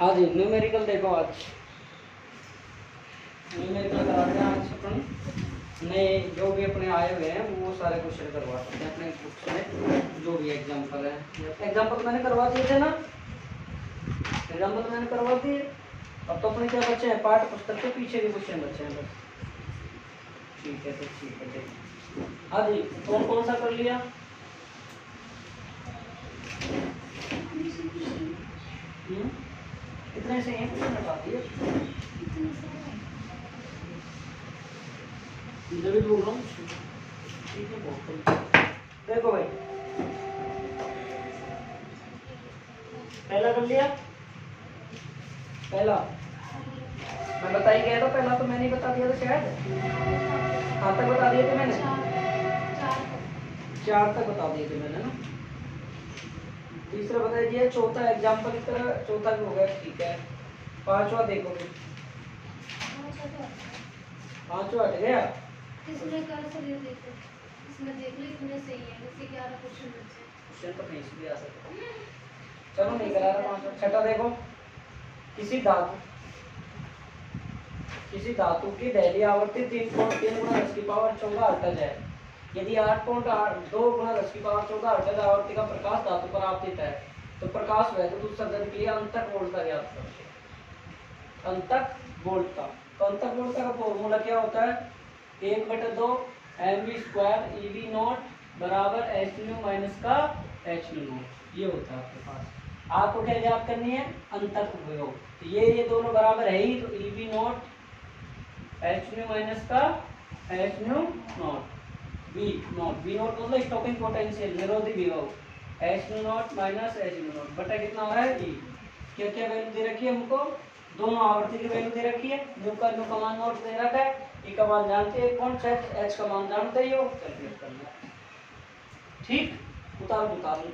हाँ जी, न्यूमेरिकल देखो आज न्यूमेरिकल कराते हैं आज अपन नए जो भी अपने आए हुए हैं वो सारे क्वेश्चन करवा सकते हैं अपने बुक्स में। जो भी एग्जाम्पल है, एग्जाम्पल मैंने करवा दिए थे ना, एग्जाम्पल मैंने करवा दिए। अब तो अपने क्या बच्चे हैं, पाठ पुस्तक के पीछे भी क्वेश्चन बच्चे हैं बस। ठीक है, तो ठीक है, देखिए हाँ जी, कौन कौन सा कर लिया? कितने से हैं क्वेश्चन बता दिए, जब भी बोल रहा हूँ। ठीक है, बहुत देखो भाई, पहला कर लिया। पहला मैं बता ही गया था, पहला तो मैंने ही बता दिया था शायद। हाँ तक बता दिए थे मैंने, 4 तक बता दिए थे मैंने ना। तीसरा बता दिया, चौथा एग्जाम्पल की तरह चौथा भी हो गया, ठीक है। पांचवा देखो, पांचवा हट गया। इसमें कर सही देखो, इसमें देख लो इतने सही है, जैसे 11 क्वेश्चन बचे। क्वेश्चन तो कहीं से भी आ सकता है, चलो नहीं करा रहा। पांचवा छठा देखो, किसी धातु की दहलीय आवर्ती 3.3 गुना 10 की पावर 14 हर्ट्ज है। यदि 8.2 गुना 10 की पावर 14 हर्ट्ज आवर्ती का प्रकाश धातु पर आपतित है तो प्रकाश वैद्युत उत्सर्जन के लिए अंतक वोल्टता ज्ञात करो। अंतक वोल्टता, तो अंतक वोल्टता का फॉर्मूला क्या होता है? 1/2 mv² ev नॉट बराबर h न्यू माइनस का h न्यू नॉट, ये होता है आपके पास। आपको क्या ज्ञात करनी है? अंतक विभव। तो ये दोनों बराबर है ही, तो ev not h new minus का h new not, v not मतलब स्टॉपिंग पोटेंशियल, निरोधी विभव, h new not minus h new not बटा कितना हो रहा है e। क्या क्या वैल्यू दे रखी है हमको? दोनों आवर्ती की वैल्यू दे रखी है। न्यू का मान नॉट दे रखा है, e का मान जानते हैं कौन सा, h का मान जानते ही हो, कैलकुलेट करना है। ठीक, उतार।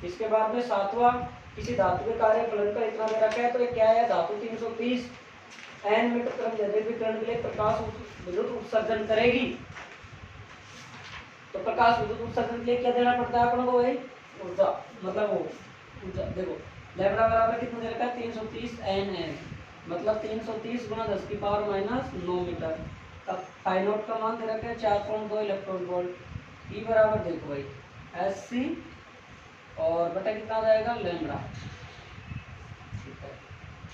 इसके बाद में सातवां, किसी धातु के कार्य फलन का इतना दे रखा है, तो ये क्या है? धातु 330 n मीटर तरंग विकिरण के लिए प्रकाश विद्युत उत्सर्जन करेगी। तो प्रकाश विद्युत उत्सर्जन के लिए क्या देना पड़ता है अपन को भाई? ऊर्जा, मतलब वो ऊर्जा देखो, लैम्डा बराबर कितना दे रखा है? 330 nn, मतलब 330 गुना 10 की पावर माइनस 9 मीटर। अब फाई नॉट का मान दे रखा है 4.2 इलेक्ट्रॉन वोल्ट। ई बराबर देखो भाई SC और बटा कितना आ जाएगा? लैम्डा।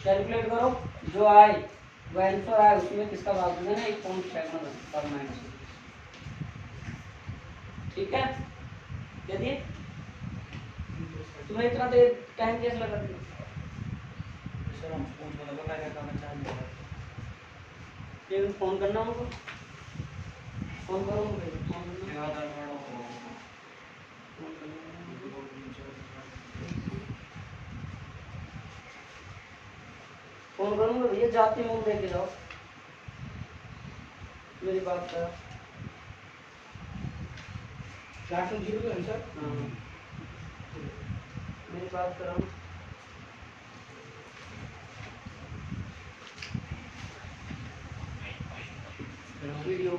कैलकुलेट करो, जो आए वो आंसर आए उसमें किसका भाग देना? 1.6 गुना 10 की पावर माइनस। ठीक है, यदि तुम्हें इतना देर टाइम कैसे लगा? सर हम फोन में लगा क्या करना चाहेंगे? ये फोन करना होगा, फोन करो मुझे, फोन करना। याद आ रहा फोन करूंगा भैया, जाते मुंह देके जाओ, मेरी बात करो। क्लास में 0 पे सर। हाँ, मेरी बात करो। वीडियो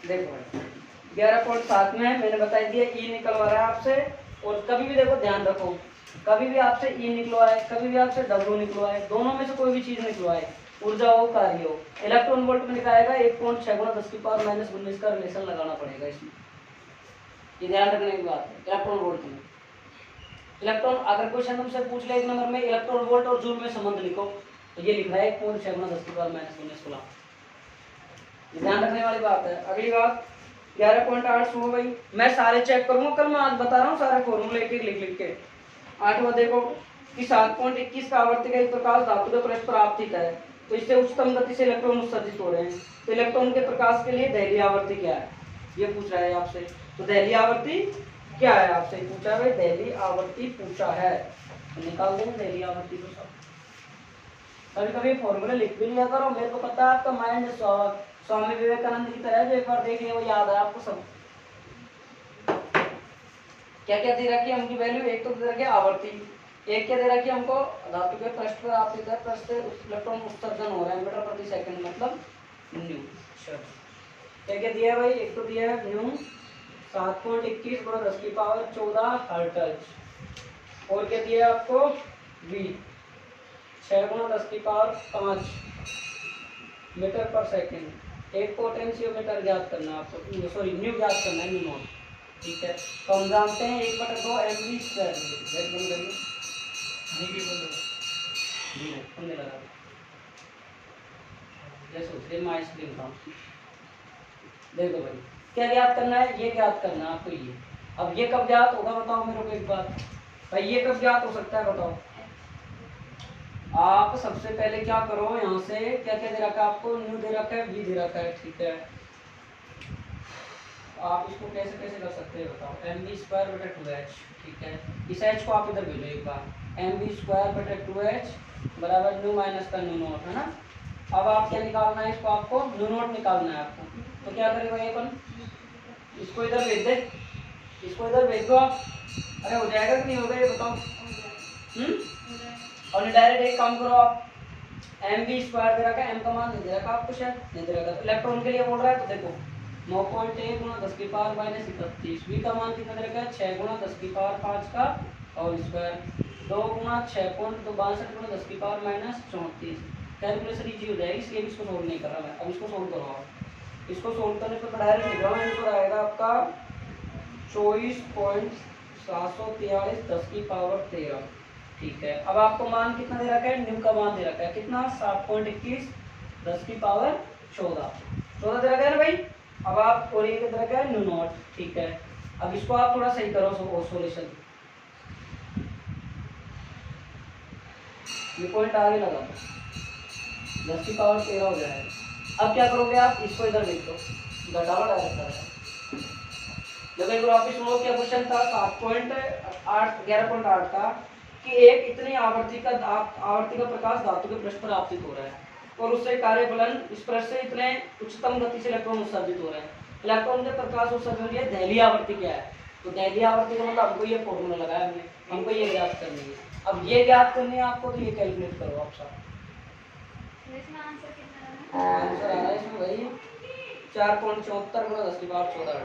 देखो 11.7 में मैंने बता दिया ई निकलवा रहा है आपसे। और कभी भी देखो, ध्यान रखो, कभी भी आपसे ई निकलवाए, कभी भी आपसे डब्ल्यू निकलवाए, दोनों में से कोई भी चीज निकलवाए, ऊर्जा हो कार्य हो, इलेक्ट्रॉन वोल्ट में निकालेगा 1.6 गुना 10 की पावर माइनस 19 का रिलेशन लगाना पड़ेगा इसमें। ये ध्यान रखने की बात है। इलेक्ट्रॉन वोल्ट में, इलेक्ट्रॉन अगर क्वेश्चन तुमसे पूछ ले 1 नंबर में इलेक्ट्रॉन वोल्ट और जूल में संबंध लिखो, तो ये लिखना है 1.6 गुना 10 की पावर माइनस 19 गुना। ध्यान रखने वाली बात है। अगली बात 11.8 सुनो भाई, मैं सारे चेक करूंगा, कल मैं आज बता रहा हूँ सारे फॉर्मूले एक लिख लिख के। 8वां देखो कि 7.21 का आवर्ती का एक प्रकाश धातु के पृष्ठ पर आपतित है, तो इससे उच्चतम गति से इलेक्ट्रॉन उत्सर्जित हो रहे हैं। तो इलेक्ट्रॉन के प्रकाश के लिए दहलीय आवर्ती क्या है, ये पूछ रहा है आपसे। तो दहलीय आवर्ती क्या है आपसे पूछा है, दहलीय आवर्ती पूछा है, तो निकाल देंगे दहलीय आवर्ती को सब। कभी कभी फॉर्मूले लिख भी लिया करो, मेरे को पता है आपका माइंड स्वामी विवेकानंद की तरह, जो एक बार देख लिया वो याद है आपको सब। क्या क्या दे रखी है उनकी वैल्यू? एक तो दे रखी है आवर्ती, एक क्या दे रखी है हमको? धातु के पृष्ठ पर आपतित है, पृष्ठ से इलेक्ट्रॉन उत्सर्जन हो रहा है मीटर प्रति सेकंड, मतलब न्यू। क्या क्या दिया है भाई? एक तो दिया है न्यू, 7.21 गुणा 10 की पावर 14 हर्ट्ज। और क्या दिया आपको v 6 गुणा 10 की पावर 5 मीटर पर सेकंड। एक पोटेंशियोमीटर ज्ञात करना है आपको, सॉरी न्यू ज्ञात करना है, न्यू नॉट। ठीक है, तो हम जानते हैं 1/2 mv स्क्वायर हमने लगा जैसे उसके मैं आइसक्रीम खाऊं। देखो भाई क्या ज्ञात करना है, ये ज्ञात करना है आपको ये। अब ये कब ज्ञात होगा बताओ मेरे को एक बार भाई, ये कब ज्ञात हो सकता है बताओ। आप सबसे पहले क्या करो, यहाँ से क्या क्या दे रखा है आपको, न्यू दे रखा है, वी दे रखा है। ठीक है, आप इसको कैसे कैसे कर सकते हैं बताओ, mv²/2h। ठीक है, इस h को आप इधर भेजो एक बार, mv²/2h बराबर न्यू माइनस का न्यू नॉट, है ना। अब आप क्या निकालना है, इसको आपको न्यू नॉट निकालना है आपको। तो क्या करेगा ये अपन, इसको इधर भेज दे, इसको इधर भेज दो आप। अरे हो जाएगा कि नहीं होगा ये बताओ। और डायरेक्ट एक काम करो आप, mv² दे रखा है, m का मान नहीं दे रखा आपको, शायद नहीं दे रखा, तो इलेक्ट्रॉन के लिए बोल रहा है। तो देखो 9.1 गुणा 10 की पावर -31, v का मान कितना दे रखा है 6 गुणा 10 की पावर 5 का होल स्क्वायर, 2 गुणा 6.62 गुणा 10 की पावर -34। कैलकुलेशन इजी हो जाएगी, इसलिए इसको सोल्व नहीं कर रहा मैं। अब इसको सोल्व करो आप, इसको सोल्व करने पर डायरेक्ट लिख रहा हूँ, आंसर आएगा आपका 24.743 10 की पावर 13। ठीक है, अब आपको मान कितना दे रखा है, न्यू का मान दे रखा है कितना 7.21 10 की पावर 14 दे रखा है ना भाई। अब आप और ये दे रखा है न्यू नॉट। ठीक है, अब इसको आप थोड़ा सही करो सॉल्यूशन, ये पॉइंट आगे लगा दो, 10 की पावर 13 हो जाएगा। अब क्या करोगे आप, इसको इधर लिख दो, घटाओ डायरेक्ट। जब एक बार वापिस सुनो, क्या क्वेश्चन था 11.8 का कि एक इतनी आवर्ती का प्रकाश धातु के पृष्ठ पर आपतित हो रहा है और उससे कार्य फलन इस पृष्ठ से इतने उच्चतम गति से इलेक्ट्रॉन उत्सर्जित हो रहे हैं। इलेक्ट्रॉन के प्रकाश उत्सर्जन के लिए दहलीय आवर्ती क्या है, तो दहलीय आवर्ती का मतलब हमको ये फॉर्मूला लगाया हमने, हमको ये ज्ञात करनी है। अब ये ज्ञात करनी है आपको, तो ये कैलकुलेट करो आप सब। आंसर आ रहा है इसमें भाई 4.74 गुणा 10 की पावर 14।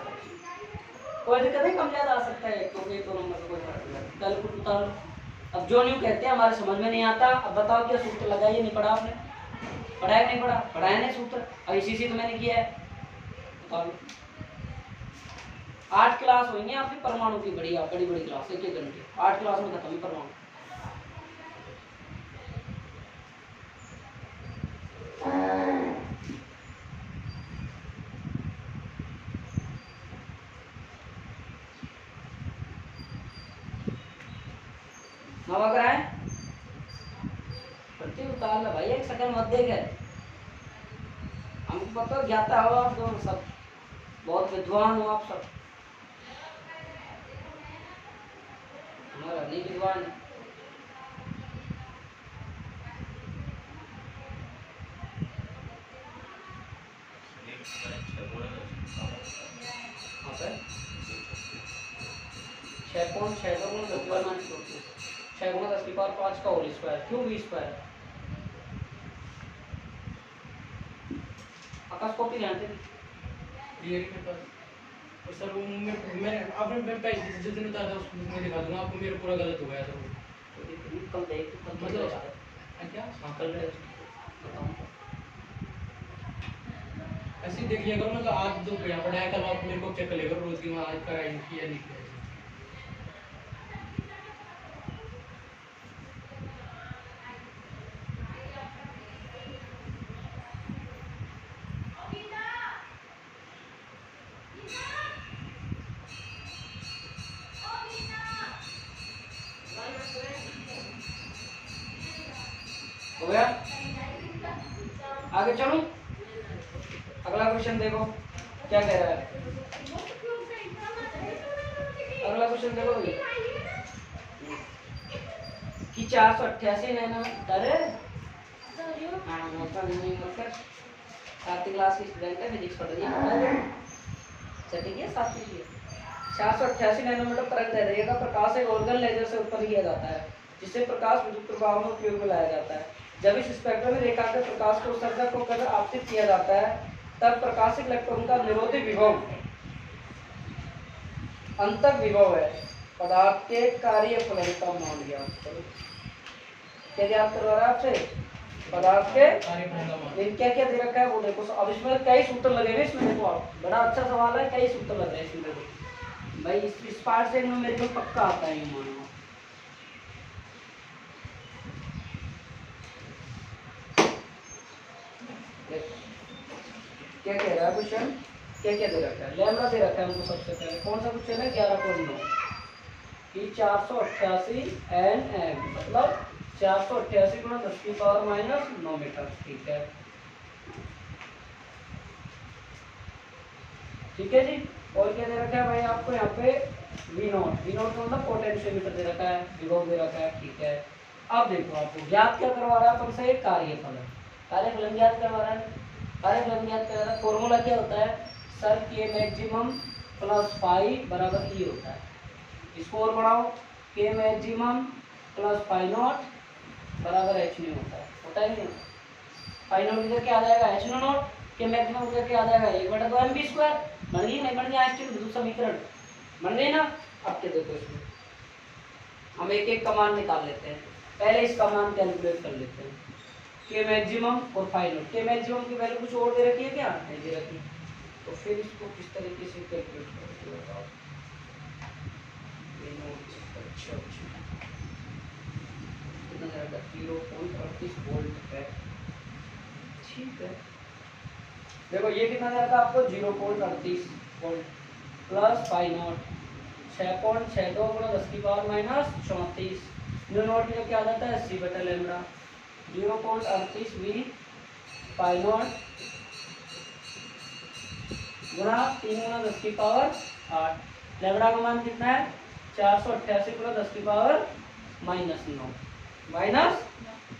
कोई दिक्कत नहीं, कम ज्यादा आ सकता है, क्योंकि तो नंबर का कोई फर्क नहीं, कैलकुलेट उतारो। अब जो न्यू कहते हैं हमारे समझ में नहीं आता, अब बताओ क्या सूत्र लगाइए, नहीं पढ़ा आपने, पढ़ा है नहीं पढ़ा, पढ़ाया नहीं सूत्र, अब इसी तो मैंने किया है। बताओ 8 क्लास होंगे आपकी परमाणु की, बड़ी क्लास, 1 घंटे 8 क्लास में खत्म परमाणु। नवा कराए प्रति उतार लो भाई, 1 सेकंड मत देख है, हमको पता ज्ञाता हो आप दोनों सब, बहुत विद्वान हो आप सब, हमारा नहीं विद्वान है। का होल स्क्वायर क्यों v स्क्वायर, आकाश कॉपी ध्यान से ये के पास। और सर वो मैं आपने मैं पहले जिस दिन बताया था उसको मैं दिखा दूंगा आपको, मेरा पूरा गलत हो गया सर वो। कल देख कल मतलब क्या, हाँ कल बताऊं ऐसे ही देखिए करो, मतलब आज जो यहाँ पढ़ाया कल आप मेरे को चेक कर लेगा रोज की, वहाँ आज का किया नहीं किया। हो गया, आगे चलो, अगला क्वेश्चन देखो क्या कह रहा है। अगला क्वेश्चन देखो भाई कि 488 नैनोमीटर, सातवीं क्लास की स्टूडेंट है, फिजिक्स पढ़ रही है, ठीक है 488 नैनोमीटर तरंग दैर्ध्य का प्रकाश एक ऑर्गन लेजर से उत्पन्न किया जाता है, जिससे प्रकाश विद्युत प्रभाव में उपयोग में लाया जाता है। जब इस स्पेक्ट्रम में रेखा के प्रकाश को उत्सर्जक को कर आपतित किया जाता है, तब प्रकाशित इलेक्ट्रॉन का निरोधी विभव अंतक विभव है पदार्थ के कार्यफलन का मान ज्ञात करो। क्या ज्ञात करवा रहा है आपसे? पदार्थ के कार्यफल का मान। क्या क्या दे रखा है वो देखो। अब इसमें कई सूत्र लगे हुए इसमें देखो आप, बड़ा अच्छा सवाल है, कई सूत्र लग रहे हैं इसमें देखो भाई। इस पार्ट से मेरे को पक्का आता है ये मानो। क्या कह रहा है क्वेश्चन? क्या क्या दे रखा है? लैम्बडा दे रखा है हमको सबसे पहले। कौन सा क्वेश्चन है? 11.9 कि 488 Nm मतलब 488 गुणा 10 की पावर माइनस 9 मीटर। ठीक है, ठीक है जी। और क्या दे रखा है भाई आपको यहाँ पे? वी नॉट मतलब पोटेंशियोमीटर दे रखा है, विभव दे रखा है। ठीक है, अब देखो आपको ज्ञात क्या करवा रहा है अपन से? कार्यफलन। कार्यफलन ज्ञात करवा रहा है। कार्यफलन ज्ञात करवा रहा है। फॉर्मूला क्या होता है सर? के मैक्सिमम प्लस फाई बराबर ई होता है। इसको और बढ़ाओ, के मैक्सिमम प्लस फाई नॉट बराबर एच न्यू होता है नहीं? फाई नॉट इधर क्या आ जाएगा? H new not. के मैक्सिमम उधर क्या आ जाएगा? 1/2 एम बी स्क्वायर। बन गई नहीं? बन गया आइंस्टीन समीकरण, बन गई ना? अब क्या देखो इसमें हम एक एक का मान निकाल लेते हैं। पहले इसका मान कैलकुलेट कर लेते हैं, के मैक्सिमम और फाई नॉट। के मैक्सिमम की वैल्यू कुछ और दे रखी है क्या? नहीं दे रखी। तो फिर इसको किस तरीके से कैलकुलेट करोगे बताओ? अच्छा कितना दे रखा? 0.38 वोल्ट है। ठीक है, देखो ये कितना दे रखा आपको? 0.38 वोल्ट प्लस फाई नॉट 6.62 गुणा 10 की पावर माइनस 34। न्यू नॉट में क्या आ जाता है? 80/लैम्बडा। 0.38 वी फाई नॉट गुणा 3 गुणा 10 की पावर 8। लैम्बडा का मान कितना है? 488 गुणा 10 की पावर माइनस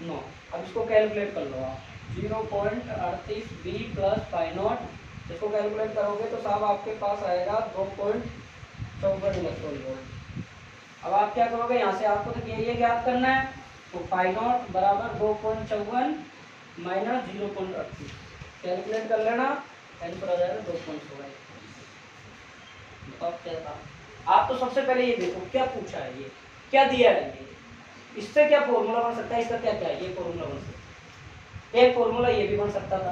9 अब इसको कैलकुलेट कर लो आप। 0.38 बी प्लस फाई नॉट, इसको कैलकुलेट करोगे तो साहब आपके पास आएगा 2.54 इलेक्ट्रॉन वोल्ट। अब आप क्या करोगे? यहाँ से आपको तो ये ज्ञात करना है, तो फाई नॉट बराबर 2.54 माइनस 0.38 कैलकुलेट कर लेना, आंसर आ जाएगा 2.16। बताओ क्या था? आप तो सबसे पहले ये देखो क्या पूछा है, ये क्या दिया है, ये इससे क्या फॉर्मूला बन सकता है, इसका क्या क्या है? ये फॉर्मूला बन सकता है। एक फॉर्मूला ये भी बन सकता था,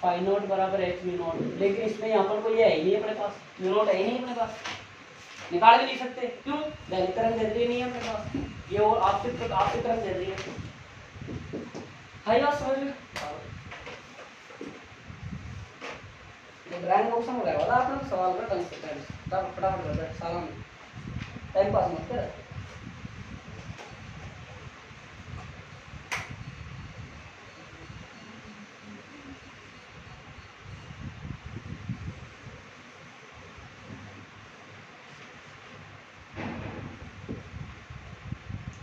फाई नॉट बराबर एच म्यू नॉट, लेकिन इसमें यहाँ पर कोई है ही नहीं अपने पास, म्यू नॉट है ही नहीं अपने पास, निकाल भी नहीं सकते। क्यों? दैनिक तरंग दैर्ध्य नहीं है अपने पास, ये और आपकी तरंग दैर्ध्य है। हाई बात समझ में? ड्राइंग ऑप्शन हो गया वाला आपने सवाल का ढंग से फटाफट कर दे, सारा में टाइम पास मत कर।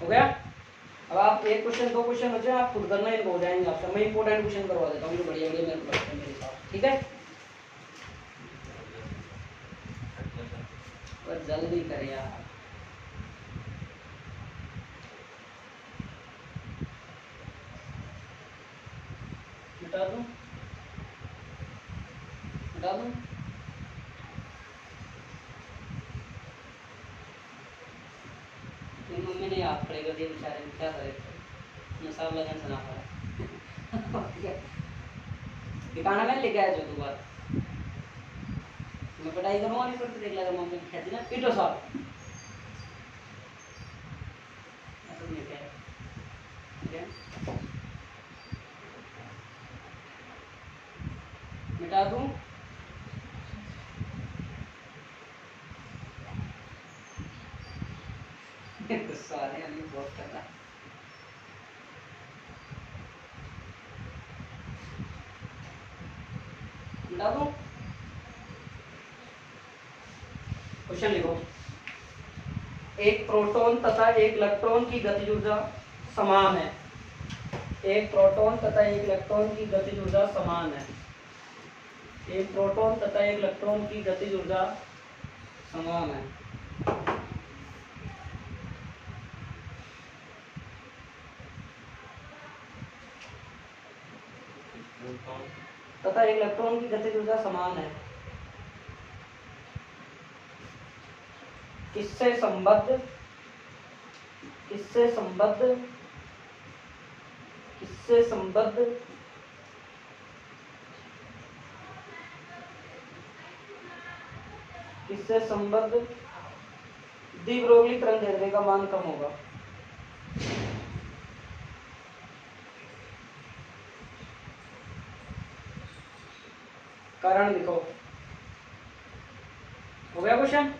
हो गया? अब आप एक क्वेश्चन दो क्वेश्चन बचे, आप खुद करना, इनको हो जाएंगे आपसे। मैं इंपॉर्टेंट क्वेश्चन करवा देता हूँ जो बढ़िया बढ़िया मेरे को लगते हैं मेरे साथ, ठीक है? पर जल्दी कर यार। मिटा दूं? मिटा दूं? मेरी मम्मी ने याद पड़ेगा दिए बेचारे, क्या करे, नशा लगन सुना पड़ा। दिखाना मैं लेके आया जो दोबारा मैं पढ़ाई करूँगा नहीं, फिर देख लेगा मम्मी कहती ना पीटो साहब, ऐसा नहीं क्या है, ठीक है? मिटा दूं? गुस्सा आ रहे हैं अभी बहुत करना। मिटा दूं? क्वेश्चन लिखो। एक प्रोटॉन तथा एक इलेक्ट्रॉन की गतिज ऊर्जा समान है। एक प्रोटॉन तथा एक इलेक्ट्रॉन की गतिज ऊर्जा समान है। एक प्रोटॉन तथा एक इलेक्ट्रॉन की गतिज ऊर्जा समान है। तथा एक इलेक्ट्रॉन की गतिज ऊर्जा समान है। किससे संबद्ध, किससे संबद्ध, किससे संबद्ध, किससे संबद्ध डी ब्रोगली तरंग दैर्ध्य का मान कम होगा। कारण लिखो। हो गया क्वेश्चन?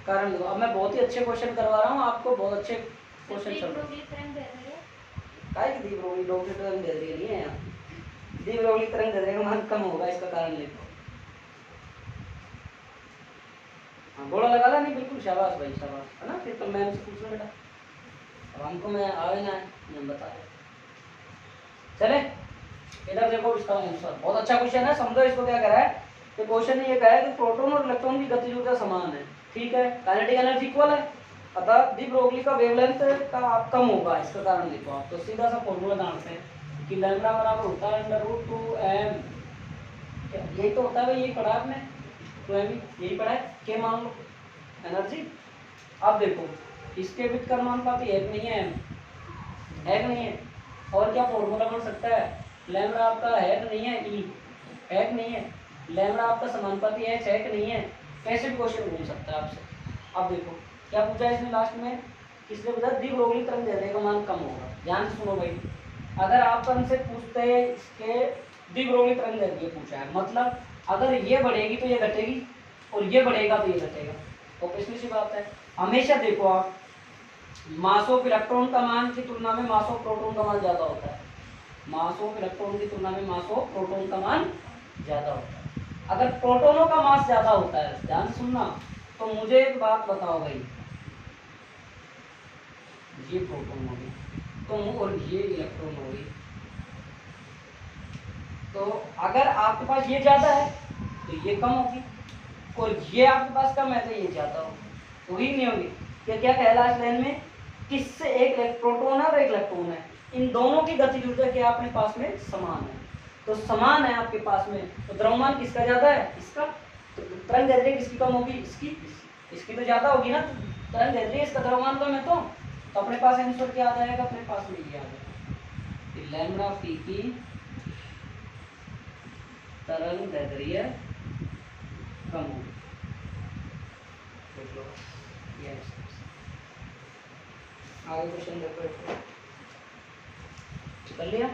कारण लिखो। अब मैं बहुत ही अच्छे क्वेश्चन करवा रहा हूँ आपको, बहुत अच्छे क्वेश्चन चल रहे हैं। काय की डी ब्रोगली तरंग दैर्ध्य नहीं है यहाँ। डी ब्रोगली तरंग दैर्ध्य का मान कम होगा, इसका कारण लिखो। हाँ, घोड़ा लगा ला नहीं, बिल्कुल शाबाश भाई शाबाश, है ना। फिर तो मैम से पूछ लो बेटा, अब हमको मैं आवे ना मैं बता रहे। चले इधर देखो, इसका आंसर बहुत अच्छा क्वेश्चन है, समझो इसको। क्या करा है तो क्वेश्चन ने ये कहा है कि प्रोटॉन और इलेक्ट्रॉन की गतिज ऊर्जा समान है, ठीक है, काइनेटिक एनर्जी इक्वल है, अतः डी ब्रोगली का वेवलेंथ का आप कम होगा, इसका कारण देखो आप। तो सीधा सा फॉर्मूला जानते हैं कि लैम्डा बराबर होता है √2m, यही तो होता है भाई, यही पढ़ा आपने, तो यही पढ़ा है के मान लो एनर्जी। अब देखो इसके बीच का अनुपात है कि नहीं है, है कि नहीं है, और क्या फॉर्मूला बन सकता है, लैम्डा आपका है कि नहीं है, ई है कि नहीं है, लैम्डा आपका समानुपाती एच है कि नहीं है, कैसे भी क्वेश्चन पूछ सकता है आपसे। अब देखो क्या पूछा है इसने लास्ट में, किसने बताया डी ब्रोगली तरंग दैर्ध्य का मान कम होगा। ध्यान से सुनो भाई, अगर आप हमसे पूछते हैं इसके डी ब्रोगली तरंग दैर्ध्य पूछा है, मतलब अगर ये बढ़ेगी तो ये घटेगी और ये बढ़ेगा तो ये घटेगा, तो किसमें सी बात है। हमेशा देखो आप, मास ऑफ इलेक्ट्रॉन का मान की तुलना में मास ऑफ प्रोटॉन का मान ज्यादा होता है, मास ऑफ इलेक्ट्रॉन की तुलना में मास ऑफ प्रोटॉन का मान ज्यादा होता है। अगर प्रोटॉनों का मास ज्यादा होता है, ध्यान सुनना, तो मुझे एक बात बताओ भाई, ये प्रोटॉन होगी तो और ये इलेक्ट्रॉन होगी, तो अगर आपके पास ये ज्यादा है तो ये कम होगी, और ये आपके पास कम है तो ये ज्यादा होगी, वही नहीं होगी। क्या क्या कहला इस लाइन में, किससे एक प्रोटॉन है और एक इलेक्ट्रॉन है, इन दोनों की गतिज ऊर्जा क्या अपने पास में समान है, तो समान है आपके पास में, तो द्रव्यमान किसका ज्यादा है, इसका, तो तरंग दैर्ध्य किसकी कम होगी, इसकी, इसकी तो ज्यादा होगी ना, तरंग दैर्ध्य इसका द्रव्यमान कम है, तो अपने पास आंसर क्या आ जाएगा, अपने पास में ये आ जाएगा, लैम्डा फी की तरंग दैर्ध्य कम होगी। आगे क्वेश्चन देखो, कर लिया।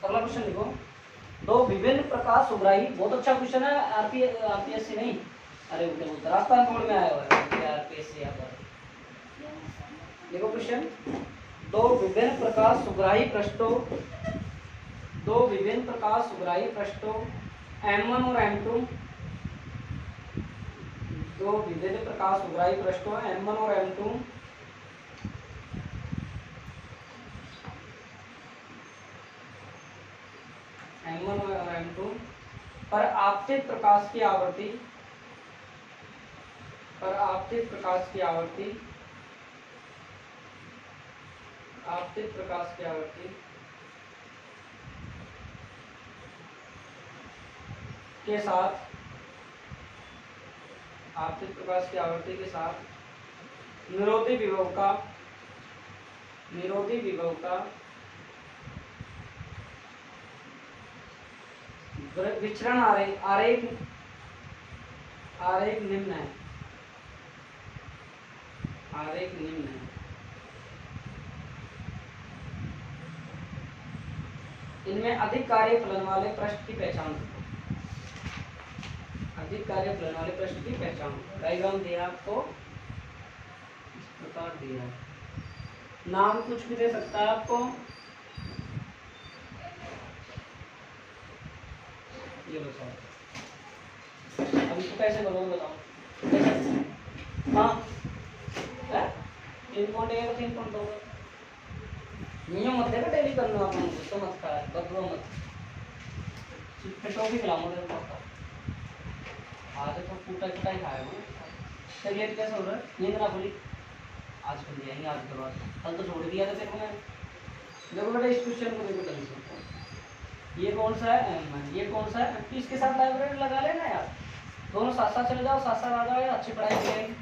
अगला क्वेश्चन लिखो, दो विभिन्न प्रकाश उग्राही, बहुत अच्छा क्वेश्चन है, आरपीएससी नहीं, अरे उधर राजस्थान बोर्ड में आया हुआ है, आरपीएससी यहाँ पर। देखो क्वेश्चन, दो विभिन्न प्रकाश उग्राही पृष्ठों, दो विभिन्न प्रकाश उग्राही पृष्ठों M1 और M2, दो विभिन्न प्रकाश उग्राही पृष्ठों M1 और M2 M1 और M2 पर आपतित प्रकाश की आवृत्ति, पर आपतित प्रकाश की आवृत्ति, आपतित प्रकाश की आवृत्ति के साथ, आपतित प्रकाश की आवृत्ति के साथ निरोधी विभव का, निरोधी विभव का विचरण आरेख, आरेख निम्न है, आरेख निम्न है। इनमें अधिक कार्य फलन वाले पृष्ठ की पहचान, अधिक कार्य फलन वाले पृष्ठ की पहचान। डायग्राम दिया आपको, इस प्रकार दिया है, नाम कुछ भी दे सकता है आपको, ये बताओ, अब इसको कैसे करोगे बताओ, कैसे? हाँ 3.1 3.2 नियम मत देखो डेली करना अपन गुस्सा मत खाए बदलो मत फिर टॉफी खिलाऊंगा तेरे को आज तो टूटा टूटा ही खाएगा तबीयत कैसा हो रहा है नींद ना खुली आज खुल जाएंगे आज के बाद कल तो छोड़ दिया था तेरे को मैं देखो बेटा इस क्वेश्चन को देखो कहीं से ये कौन सा है ये कौन सा है इसके साथ लाइब्रेरी लगा लेना यार दोनों साथ साथ चले जाओ साथ साथ आ जाओ यार अच्छी पढ़ाई हो जाएगी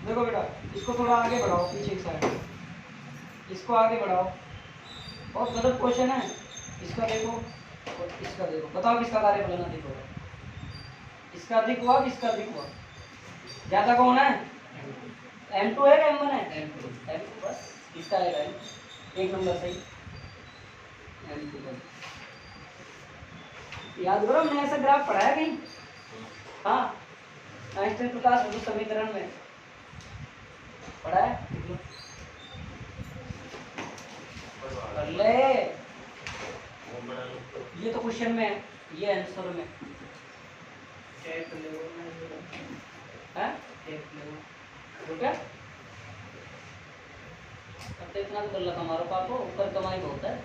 देखो बेटा इसको थोड़ा आगे बढ़ाओ पीछे की साइड इसको आगे बढ़ाओ बहुत गलत क्वेश्चन है इसका देखो और इसका देखो बताओ किसका कार्य फलन अधिक होगा इसका अधिक हुआ किसका अधिक हुआ ज्यादा कौन है M2 है या M1 है M2 बस इसका आएगा एक नंबर सही M2 बस याद करो हमने ऐसा ग्राफ पढ़ाया कहीं हाँ आइंस्टाइन प्रकाश विद्युत समीकरण में पढ़ा है कर ले ये तो क्वेश्चन में है ये आंसर में है तो क्या अब तो इतना तो कर लगा हमारा पापा ऊपर कमाई बहुत है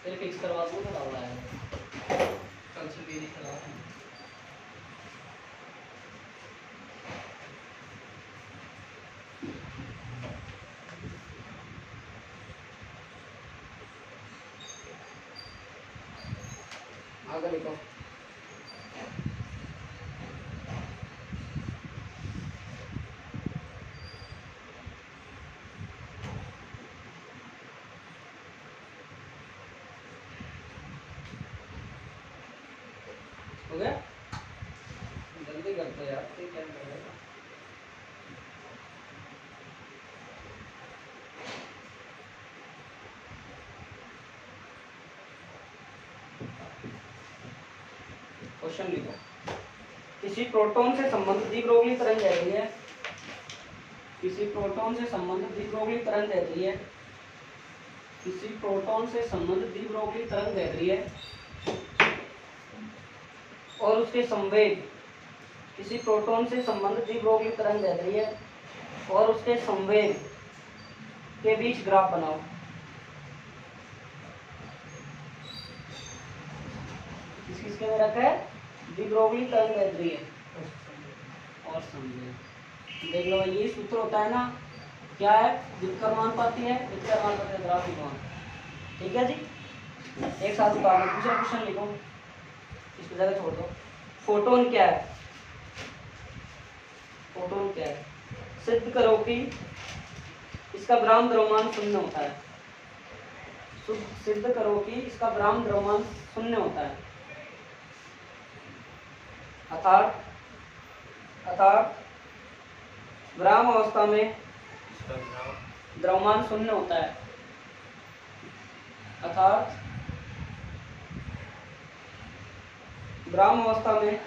फिर फिक्स करवा दूँ तो डाल आएगा कल से भी करवा आगे लिखो हो गया जल्दी करते यार क्या करेगा क्वेश्चन लिखो किसी प्रोटॉन से संबंधित द्विब्रोगली तरंग दे रही है किसी प्रोटॉन से संबंधित द्विब्रोगली तरंग दे रही है किसी प्रोटॉन से संबंधित द्विब्रोगली तरंग दे रही है और उसके संवेग किसी प्रोटॉन से संबंधित द्विब्रोगली तरंग दे रही है और उसके संवेग के बीच ग्राफ बनाओ किसके में रखा है द्विब्रोगली तरंग दे रही है और संवेग देख लो ये सूत्र होता है ना क्या है विकर्मानुपाती है विकर्मानुपाती ग्राफ विमान ठीक है जी एक साथ उतारना दूसरा क्वेश्चन लिखो इसको जगह छोड़ दो फोटोन क्या है फोटोन क्या है सिद्ध करो कि इसका ब्राह्म द्रव्यमान शून्य होता है सिद्ध करो कि इसका ब्राह्म द्रव्यमान शून्य होता है अर्थात ब्राह्म अवस्था में द्रव्यमान शून्य होता है अर्थात ब्राह्म अवस्था में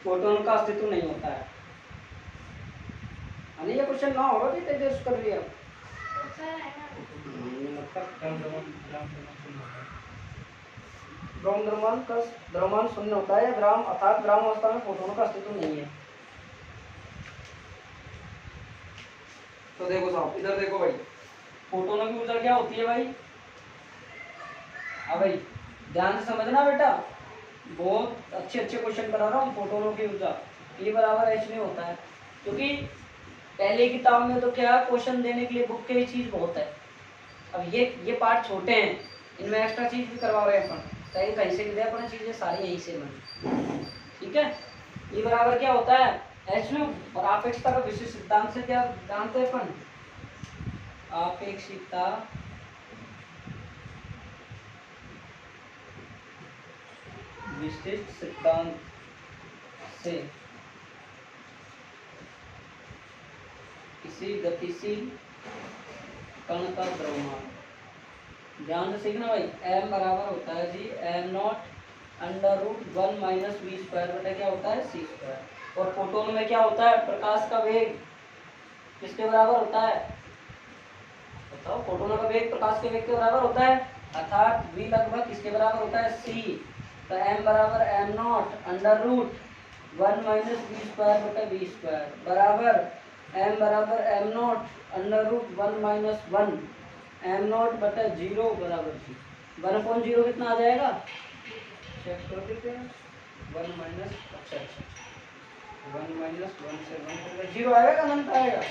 फोटोन का अस्तित्व नहीं होता है अरे ये क्वेश्चन ना होगा जी तेरे कर लिया ब्राह्म द्रव्यमान शून्य होता है ब्राह्म अर्थात ब्राह्म अवस्था में फोटोनों का अस्तित्व नहीं है तो देखो साहब इधर देखो भाई फोटोनों की ऊर्जा क्या होती है भाई हाँ भाई ध्यान से समझना बेटा बहुत अच्छे क्वेश्चन करा रहा हूँ फोटोनों की ऊर्जा E बराबर H में होता है क्योंकि पहले किताब में तो क्या क्वेश्चन देने के लिए बुक के चीज बहुत है अब ये पार्ट छोटे हैं इनमें एक्स्ट्रा चीज भी करवा रहे हैं अपन कहीं कहीं से भी दे अपन चीजें सारी यहीं से बनी ठीक है E बराबर क्या होता है H में और आपेक्षिकता का विशिष्ट सिद्धांत से क्या जानते हैं अपन आपेक्षिकता विशिष्ट सिद्धांत से किसी गतिशील कण का द्रव्यमान ध्यान से सीखना भाई m बराबर होता है जी m0 √1 - v² बटा क्या होता है c² और फोटोन में क्या होता है प्रकाश का वेग किसके बराबर होता है बताओ फोटोन का वेग प्रकाश के वेग के बराबर होता है अर्थात v लगभग किसके बराबर होता है c तो m बराबर m not under root 1 minus b square बटा बी स्क्वायर बराबर m बराबर m not under root 1 minus 1 m not बटा 0 बराबर 1/0 कितना आ जाएगा चेक कर देते हैं 1 माइनस अच्छा 1 माइनस 1 से 1 0 आएगा अनंत आएगा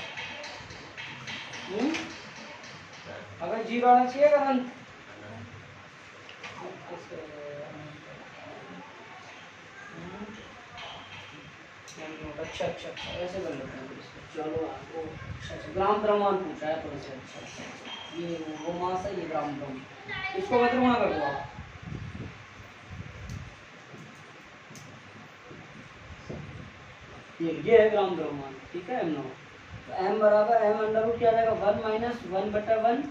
अगर 0 आना चाहिए अनंत अच्छा ऐसे कर लेते हैं इसको चलो आपको अच्छा ग्राम द्रव्यमान पूछा है थोड़ा सा अच्छा ये वो मास है ये ग्राम द्रव्यमान इसको मतलब वहाँ कर दो आप ये है ग्राम द्रव्यमान ठीक है m नॉट तो m बराबर m अंडर रूट क्या आ जाएगा 1 माइनस 1 बटा 1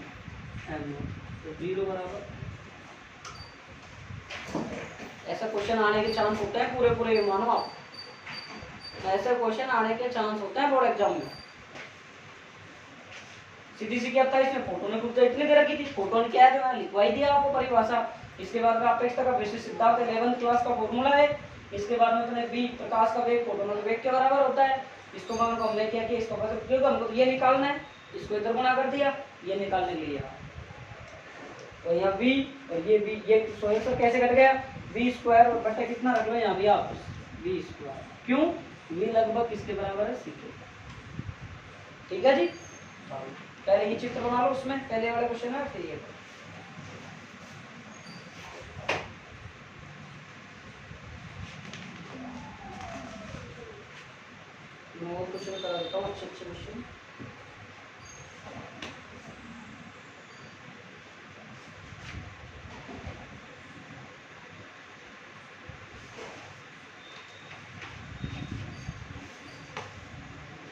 m नॉट तो 0 बराबर ऐसा क्वेश्चन आने के चांस होते हैं पूरे पूरे ये मानो आप ऐसे क्वेश्चन आने के चांस होते हैं बोर्ड एग्जाम में सीधी सी क्या था इसमें फोटोनिक ऊर्जा इतनी दे रखी थी फोटोन क्या है मैंने लिखवाई दिया आपको परिभाषा इसके बाद में अपेक्षा का विशिष्ट सिद्धांत 11th क्लास का फॉर्मूला है इसके बाद में अपने v प्रकाश का वेग फोटोन के वेग के बराबर होता है इसको मान हमने क्या किया इसको मतलब क्योंकि हमको ये निकालना है इसको इधर गुणा कर दिया ये निकालने के लिए यहाँ तो यहाँ v और ये v ये स्वयं से कैसे कट गया v स्क्वायर और बटे कितना रख लो यहाँ भी आप v स्क्वायर क्यों v लगभग किसके बराबर है c के ठीक है जी पहले ही चित्र बना लो उसमें पहले वाले क्वेश्चन है फिर ये मैं और क्वेश्चन करा देता हूँ अच्छे अच्छे क्वेश्चन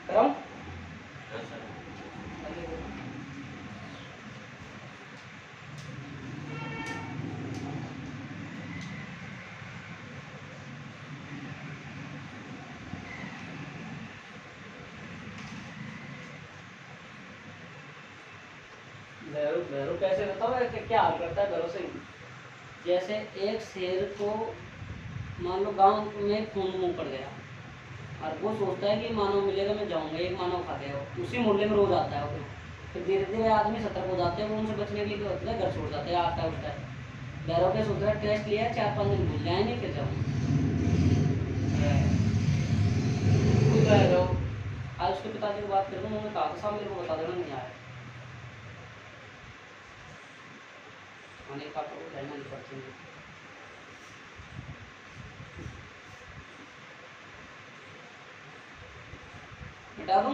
कराऊं भैरव कैसे बताओ क्या हाल करता है भैरव से जैसे एक शेर को मान लो गांव में खून मुंह पड़ गया और वो सोचता है कि मानव मिलेगा मैं जाऊंगा एक मानव खा गया उसी मोहल्ले में रोज आता है वो फिर धीरे धीरे आदमी सतर्क हो जाते हैं वो उनसे बचने के लिए क्या होता है घर छोड़ जाते हैं आता है उठता है भैरव के सोच रहा है टेस्ट लिया 4-5 दिन भूल जाए नहीं फिर जाओ आज उसके पिताजी को बात कर दूँ उन्होंने कहा था साहब मेरे को बता देना नहीं आया अनेक आपको रहना नहीं पड़ती मिटा दूं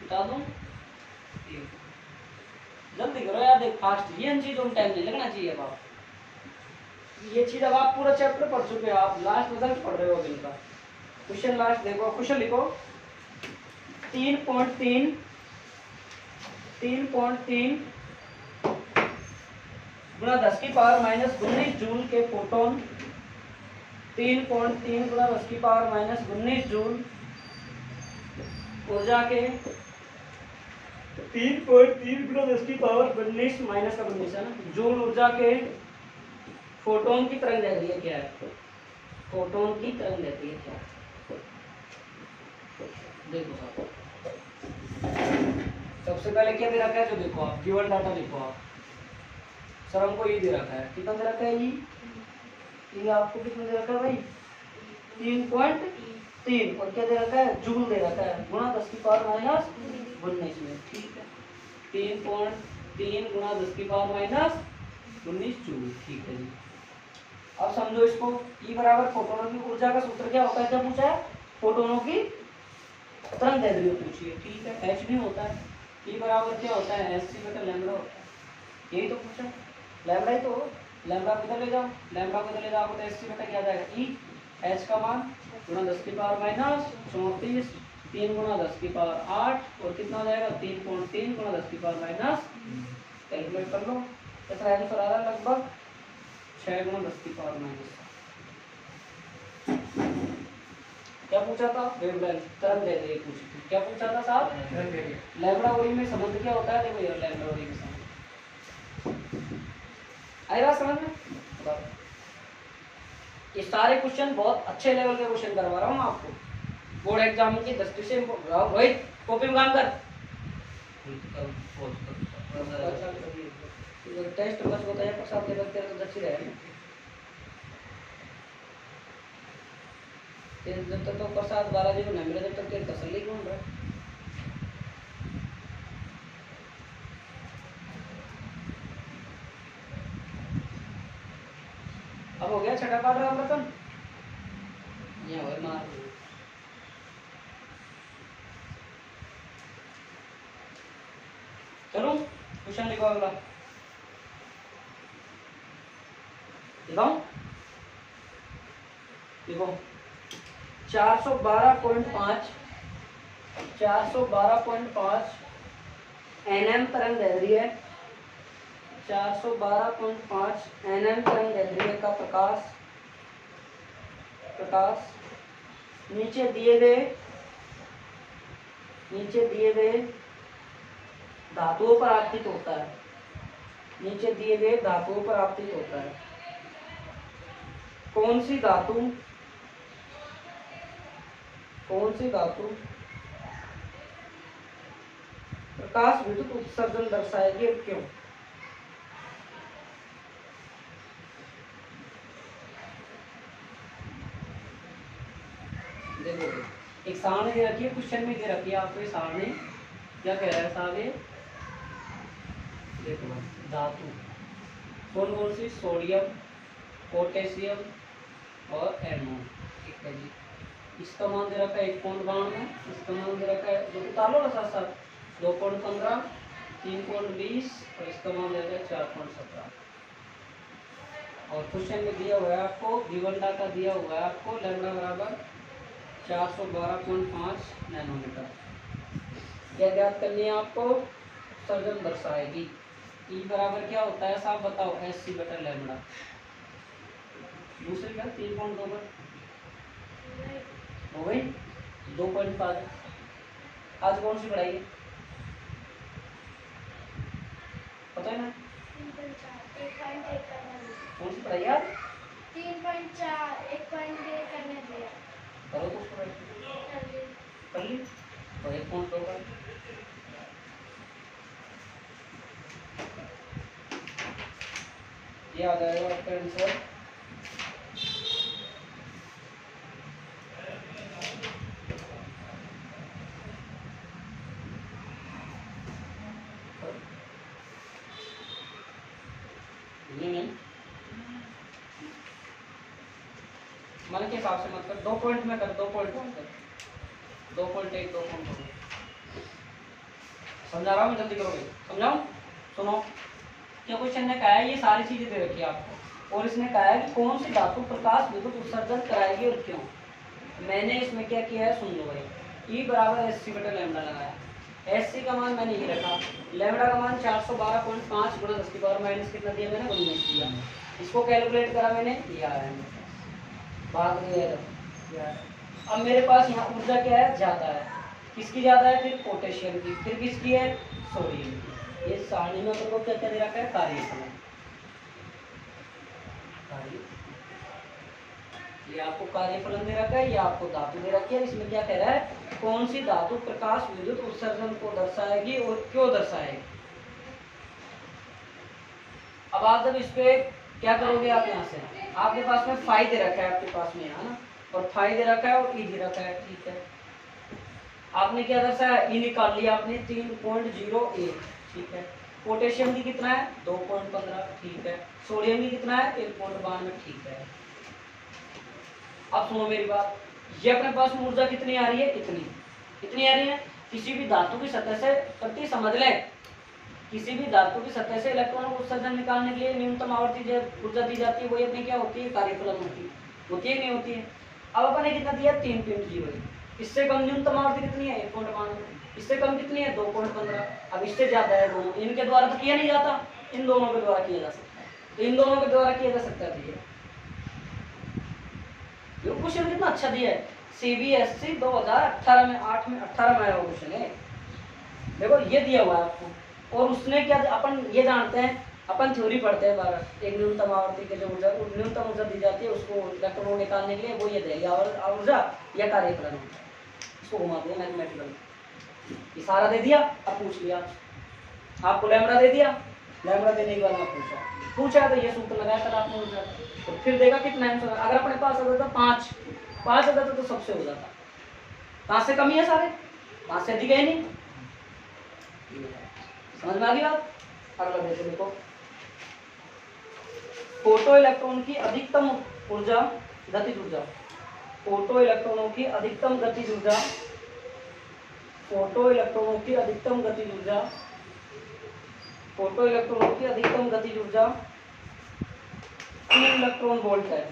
मिटा दूं जल्दी करो यार देख फास्ट ये इन चीजों में टाइम नहीं लगना चाहिए अब आप ये चीज अब आप पूरा चैप्टर पढ़ चुके हो आप लास्ट रिजल्ट पढ़ रहे हो इनका क्वेश्चन लास्ट देखो क्वेश्चन लिखो 3.3 गुणा 10 की पावर माइनस 19 जूल के फोटोन 3.3 गुणा 10 की पावर माइनस 19 जूल ऊर्जा के 3.3 गुणा 10 की पावर 19 माइनस का 19 है ना जूल ऊर्जा के फोटोन की तरंग दैर्ध्य क्या है फोटोन की तरंग दैर्ध्य क्या है देखो साहब सबसे पहले क्या दे रखा है जो देखो आप गिवन डाटा देखो आप सर हमको ये दे रखा है कितना दे रखा है ये आपको कितना दे रखा है भाई 3.3 और क्या दे रखा है जूल दे रखा है गुणा 10 की पावर माइनस 19 में ठीक है 3.3 गुणा 10 की पावर माइनस 19 जूल ठीक है जी अब समझो इसको E बराबर फोटोनों की ऊर्जा का सूत्र क्या होता है क्या पूछा है फोटोनों की तरंग दैर्ध्य पूछिए ठीक है h नहीं होता है E बराबर क्या होता है hc बटा लैम्बडा होता है यही तो पूछा लैम्बडा ही तो लैम्बडा को इधर ले जाओ लैम्बडा को इधर ले जाओ तो hc बटा क्या आ जाएगा E h का मान गुणा 10 की पावर माइनस 34 3 गुणा 10 की पावर 8 और कितना आ जाएगा 3.3 गुणा 10 की पावर माइनस कैलकुलेट कर लो इसका आंसर आ रहा है लगभग 6 गुणा 10 की पावर माइनस क्या पूछा था वेवलेंथ तरंग दैर्ध्य पूछी थी क्या पूछा था साहब लैम्बडा और ई में संबंध क्या होता है देखो यार लैम्बडा और ई में संबंध आई बात समझ में? बताओ। ये सारे क्वेश्चन बहुत अच्छे लेवल के क्वेश्चन करवा रहा हूँ आपको बोर्ड एग्जाम की दृष्टि से। रोहित कॉपी में काम कर। टेस्ट बस होता है प्रसाद लेवल तेरा तो अच्छी रहे जब तक तो प्रसाद बालाजी को नहीं मिला जब तक तेरी तसल्ली कौन रहा। अब हो गया छठा पाठ राम रतन ये हो मार। चलो क्वेश्चन लिखो अगला लिखाऊं देखो 412.5 एनएम तरंग दैर्घ्य है 412.5 एनएम तरंग दैर्घ्य का प्रकाश नीचे दिए गए धातुओं पर आपतित होता है। नीचे दिए गए धातुओं पर आपतित होता है। कौन सी धातु प्रकाश विद्युत उत्सर्जन दर्शाएगी और क्यों? देखो एक सारणी दे रखी है क्वेश्चन में दे रखी है आपको ये सारणी क्या कह रहा है साहब ये देखो धातु कौन कौन सी सोडियम पोटेशियम और एमओ ठीक है जी। इसका मान दे रखा है 1.92 इसका मान दे रखा है जो उतार लो ना साथ साथ 2.15 3.20 और इसका मान दे रखा है 4.17 और क्वेश्चन में दिया हुआ है आपको गिवन डाटा दिया हुआ है आपको लैम्डा बराबर 412.5 नैनोमीटर। क्या ज्ञात करनी है आपको? उत्सर्जन दर्शाएगी। ई बराबर क्या होता है साहब बताओ? SC बटा लैम्डा। दूसरी क्या 3.2 हो गई 2.5। आज कौन सी पढ़ाई पता है ना? 3.4 कौन सी पढ़ाई यार? 3.4 1.1 करने दिया करो तो उसको कर ली और 1.2 का ये आ जाएगा आपका आंसर। मन के हिसाब से मत कर 2 पॉइंट में कर 2.1 कर 2.1 2.2 समझा रहा हूँ जल्दी करोगे समझाऊं? सुनो क्या क्वेश्चन ने कहा है ये सारी चीजें दे रखी है आपको और इसने कहा है कि कौन सी धातु प्रकाश विद्युत उत्सर्जन कराएगी और क्यों। मैंने इसमें क्या किया है सुन लो भाई। ई बराबर SC बटा लैम्डा लगाया। SC का मान मैंने ये रखा लैम्डा का मान 412.5 गुणा 10 की पावर माइनस कितना दिया मैंने 19 दिया। इसको कैलकुलेट करा मैंने ये आया है भाग दिया। अब मेरे पास यहाँ ऊर्जा क्या है ज्यादा है किसकी ज्यादा है फिर पोटेशियम की फिर किसकी है सोडियम की। ये सारणी में अपने को क्या क्या दे रखा है कार्यफलन। ये आपको कार्यफलन दे रखा है ये आपको धातु दे रखी है। इसमें क्या कह रहा है कौन सी धातु प्रकाश विद्युत उत्सर्जन को दर्शाएगी और क्यों दर्शाएगी। अब आप जब इस पे क्या करोगे आप यहाँ से आपके पास में फाई दे रखा है आपके पास में है ना और फाई दे रखा है और ई दे रखा है ठीक है। आपने क्या दर्शाया ई निकाल लिया आपने 3.01 ठीक है। पोटेशियम की कितना है 2.15 ठीक है। सोडियम की कितना है 1.92 ठीक है। अब सुनो मेरी बात ये अपने पास में ऊर्जा कितनी आ रही है इतनी आ रही है। किसी भी धातु की सतह से प्रति समझ ले किसी भी धातु की सतह से इलेक्ट्रॉनों को उत्सर्जन निकालने के लिए न्यूनतम आवर्ती जो ऊर्जा दी जाती है वही अपनी क्या होती है कार्यफलन होती है नहीं होती है। अब अपन ने कितना दिया 3.0 इससे कम न्यूनतम आवर्ती कितनी है 1.92 इससे कम कितनी है 2.15 अब इससे ज्यादा है दोनों इनके द्वारा तो किया नहीं जाता इन दोनों के द्वारा किया जा सकता है तो इन दोनों के द्वारा किया जा सकता है। ये क्वेश्चन कितना अच्छा दिया है CBSE 2018 में 8 में 18 में आया क्वेश्चन है। देखो ये दिया हुआ है आपको और उसने क्या अपन ये जानते हैं अपन थ्योरी पढ़ते हैं बारह, एक न्यूनतम आवर्ती के जो ऊर्जा न्यूनतम ऊर्जा दी जाती है उसको इलेक्ट्रॉन को निकालने के लिए, वो ये दहलीय ऊर्जा या कार्यप्रणाली होता है। इसको घुमाते हैं मैथमेटिकल। इशारा दे दिया, अब पूछ लिया आपको, लैम्बडा दे दिया, लैम्बडा देने के बाद में पूछा तो ये सूत्र लगाया था आपने ऊर्जा, तो फिर देखा कितना आंसर। अगर अपने पास अगर था 5 अगर तो सबसे हो जाता, 5 से कम ही है सारे, 5 से अधिक है नहीं। समझ में आ गई बात? अगला देखो, देखो फोटो इलेक्ट्रॉन की अधिकतम ऊर्जा गतिज ऊर्जा, फोटो इलेक्ट्रॉनों की अधिकतम गतिज ऊर्जा, फोटो इलेक्ट्रॉनों की अधिकतम गतिज ऊर्जा, फोटो इलेक्ट्रॉनों की अधिकतम गतिज ऊर्जा 3 इलेक्ट्रॉन वोल्ट है।